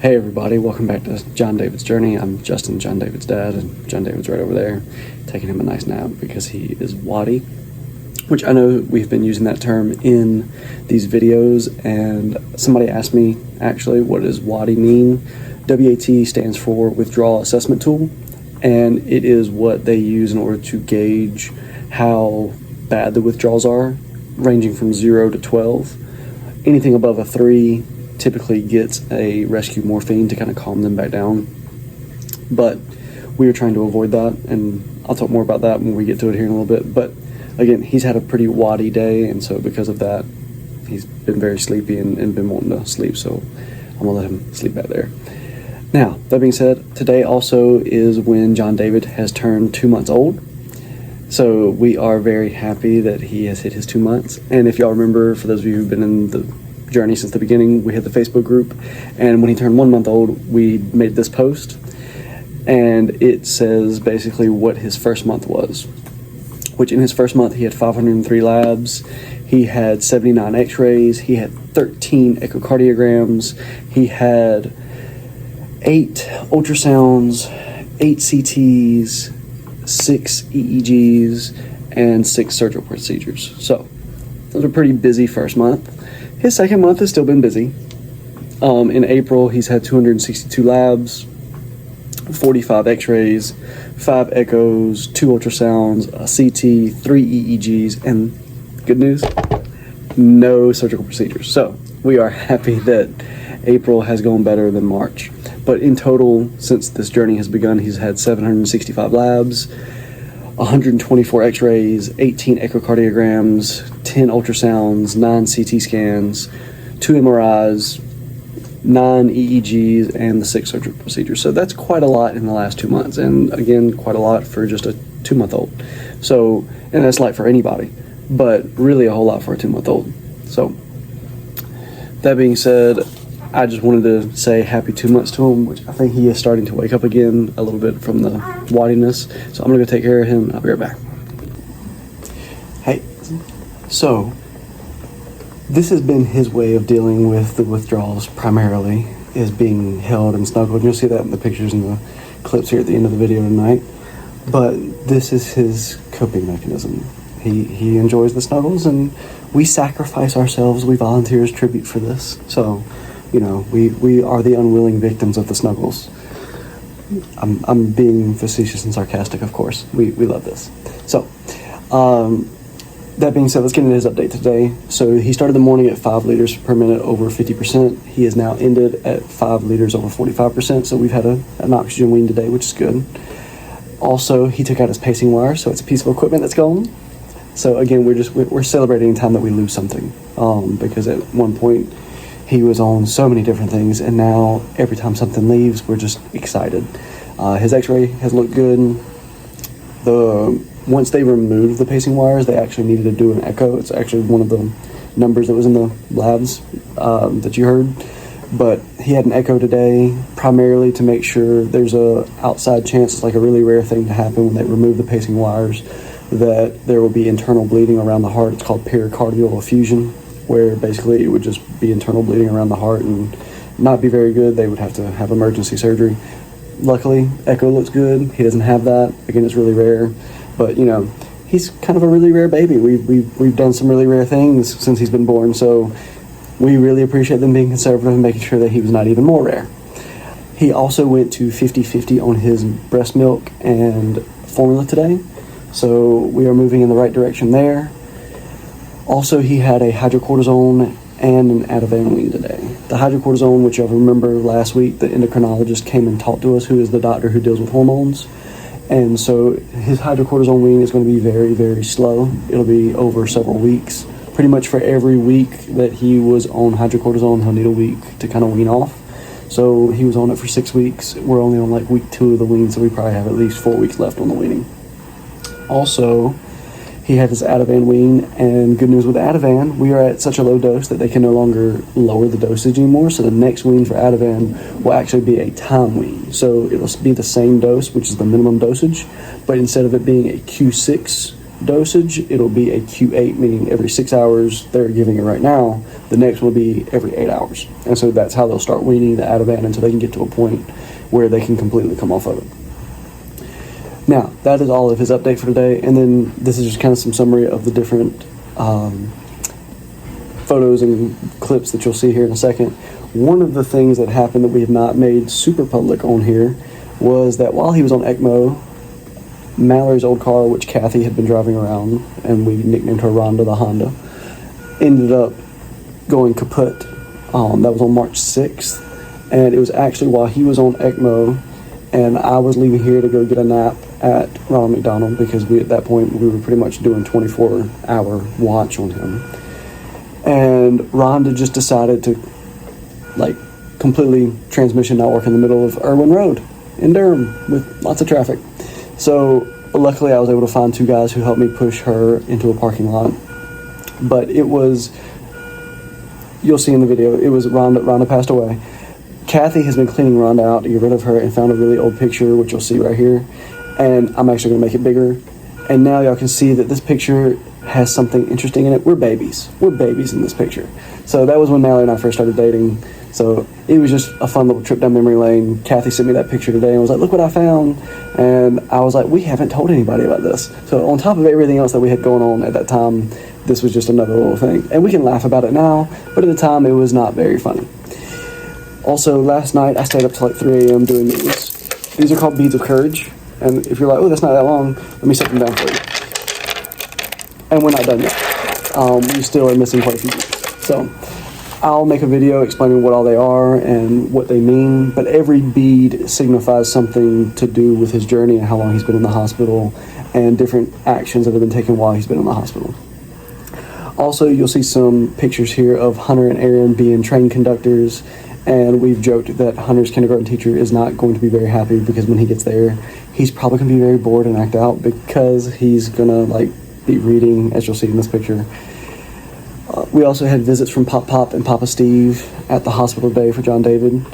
Hey everybody, welcome back to Jon David's Journey. I'm Justin, Jon David's dad, and Jon David's right over there taking him a nice nap because he is waddy, which I know we've been using that term in these videos, and somebody asked me actually what does waddy mean. WAT stands for Withdrawal Assessment Tool, and it is what they use in order to gauge how bad the withdrawals are, ranging from 0 to 12. Anything above a 3 typically gets a rescue morphine to kind of calm them back down, but we are trying to avoid that, and I'll talk more about that when we get to it here in a little bit. But again, he's had a pretty waddy day, and so because of that he's been very sleepy and been wanting to sleep, so I'm gonna let him sleep back there. Now, that being said, today also is when Jon David has turned 2 months old, so we are very happy that he has hit his 2 months. And if y'all remember, for those of you who've been in the journey since the beginning, we had the Facebook group, and when he turned 1 month old we made this post, and it says basically what his first month was, which in his first month he had 503 labs, he had 79 x-rays, he had 13 echocardiograms, he had 8 ultrasounds, 8 CTs, 6 EEGs, and 6 surgical procedures. So those are pretty busy first month. His second month has still been busy. In April, he's had 262 labs, 45 x-rays, 5 echoes, 2 ultrasounds, a CT, 3 EEGs, and good news, no surgical procedures. So we are happy that April has gone better than March. But in total, since this journey has begun, he's had 765 labs, 124 x-rays, 18 echocardiograms, 10 ultrasounds, 9 CT scans, 2 MRIs, 9 EEGs, and the 6 surgical procedures. So that's quite a lot in the last 2 months, and again, quite a lot for just a 2-month-old. So, and that's light for anybody, but really a whole lot for a 2-month-old. So, that being said, I just wanted to say happy 2 months to him, which I think he is starting to wake up again a little bit from the waddiness. So I'm gonna go take care of him, and I'll be right back. Hey, so this has been his way of dealing with the withdrawals primarily, is being held and snuggled. And you'll see that in the pictures and the clips here at the end of the video tonight. But this is his coping mechanism. He enjoys the snuggles, and we sacrifice ourselves, we volunteer as tribute for this. So, you know, we are the unwilling victims of the snuggles. I'm being facetious and sarcastic, of course. We love this. So, that being said, let's get into his update today. So he started the morning at 5 liters per minute over 50%. He has now ended at 5 liters over 45%. So we've had an oxygen wean today, which is good. Also, he took out his pacing wire, so it's a piece of equipment that's gone. So again, we're celebrating any time that we lose something, because at one point he was on so many different things, and now every time something leaves, we're just excited. His x-ray has looked good. Once they removed the pacing wires, they actually needed to do an echo. It's actually one of the numbers that was in the labs that you heard. But he had an echo today, primarily to make sure there's a outside chance, it's like a really rare thing to happen when they remove the pacing wires, that there will be internal bleeding around the heart. It's called pericardial effusion, where basically it would just be internal bleeding around the heart and not be very good. They would have to have emergency surgery. Luckily, echo looks good. He doesn't have that. Again, it's really rare, but you know, he's kind of a really rare baby. We've done some really rare things since he's been born, so we really appreciate them being conservative and making sure that he was not even more rare. He also went to 50-50 on his breast milk and formula today, so we are moving in the right direction there. Also, he had a hydrocortisone and an Ativan wean today. The hydrocortisone, which y'all remember last week, the endocrinologist came and talked to us, who is the doctor who deals with hormones. And so his hydrocortisone wean is going to be very, very slow. It'll be over several weeks. Pretty much for every week that he was on hydrocortisone, he'll need a week to kind of wean off. So he was on it for 6 weeks. We're only on like week 2 of the wean, so we probably have at least 4 weeks left on the weaning. Also, he had his Ativan wean, and good news with Ativan, we are at such a low dose that they can no longer lower the dosage anymore. So the next wean for Ativan will actually be a time wean. So it'll be the same dose, which is the minimum dosage, but instead of it being a Q6 dosage, it'll be a Q8, meaning every 6 hours they're giving it right now, The next will be every 8 hours. And so that's how they'll start weaning the Ativan until they can get to a point where they can completely come off of it. Now, that is all of his update for today. And then this is just kind of some summary of the different photos and clips that you'll see here in a second. One of the things that happened that we have not made super public on here was that while he was on ECMO, Mallory's old car, which Kathy had been driving around, and we nicknamed her Rhonda the Honda, ended up going kaput. That was on March 6th, and it was actually while he was on ECMO, and I was leaving here to go get a nap at Ronald McDonald, because at that point we were pretty much doing 24-hour watch on him. And Rhonda just decided to, completely transmission not work in the middle of Irwin Road in Durham with lots of traffic. So luckily I was able to find 2 guys who helped me push her into a parking lot. But it was, you'll see in the video, it was Rhonda passed away. Kathy has been cleaning Rhonda out to get rid of her and found a really old picture, which you'll see right here. And I'm actually going to make it bigger. And now y'all can see that this picture has something interesting in it. We're babies. We're babies in this picture. So that was when Mallory and I first started dating. So it was just a fun little trip down memory lane. Kathy sent me that picture today and was like, look what I found. And I was like, we haven't told anybody about this. So on top of everything else that we had going on at that time, this was just another little thing. And we can laugh about it now, but at the time it was not very funny. Also, last night I stayed up till 3 a.m. doing these. These are called Beads of Courage. And if you're like, oh, that's not that long, let me set them down for you. And we're not done yet. We still are missing quite a few beads. So I'll make a video explaining what all they are and what they mean, but every bead signifies something to do with his journey and how long he's been in the hospital and different actions that have been taken while he's been in the hospital. Also, you'll see some pictures here of Hunter and Aaron being train conductors, and we've joked that Hunter's kindergarten teacher is not going to be very happy because when he gets there, he's probably going to be very bored and act out because he's going to be reading, as you'll see in this picture. We also had visits from Pop Pop and Papa Steve at the hospital today for Jon David.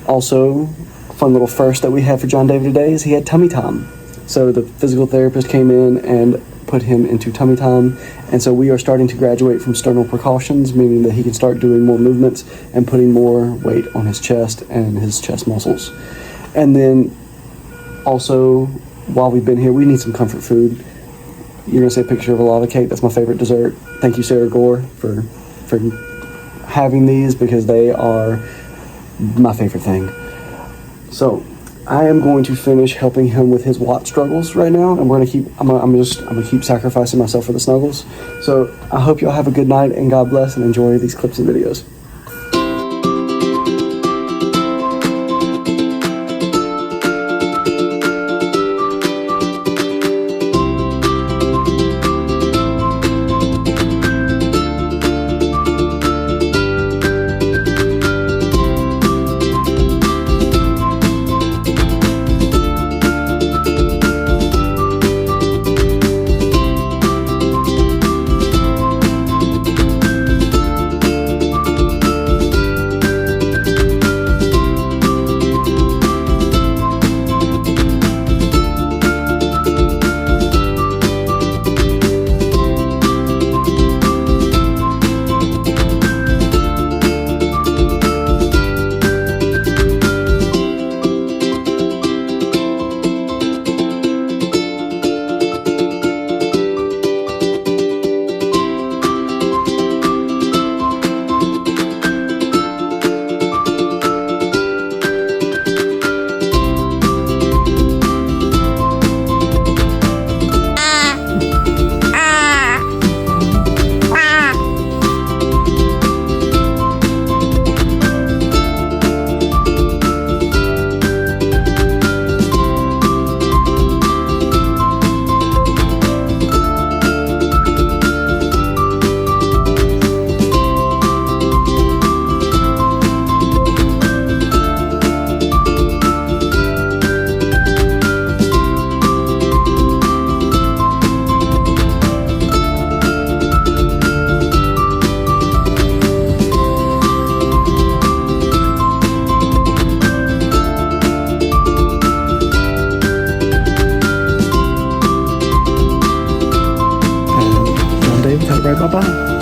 Also, fun little first that we had for Jon David today is he had tummy time. So the physical therapist came in and put him into tummy time, and so we are starting to graduate from sternal precautions, meaning that he can start doing more movements and putting more weight on his chest and his chest muscles. And then also, while we've been here, we need some comfort food. You're going to see a picture of a lava cake. That's my favorite dessert. Thank you, Sarah Gore, for having these because they are my favorite thing. So I am going to finish helping him with his watch struggles right now, and we're gonna keep sacrificing myself for the snuggles. So I hope y'all have a good night and God bless and enjoy these clips and videos. Bye-bye.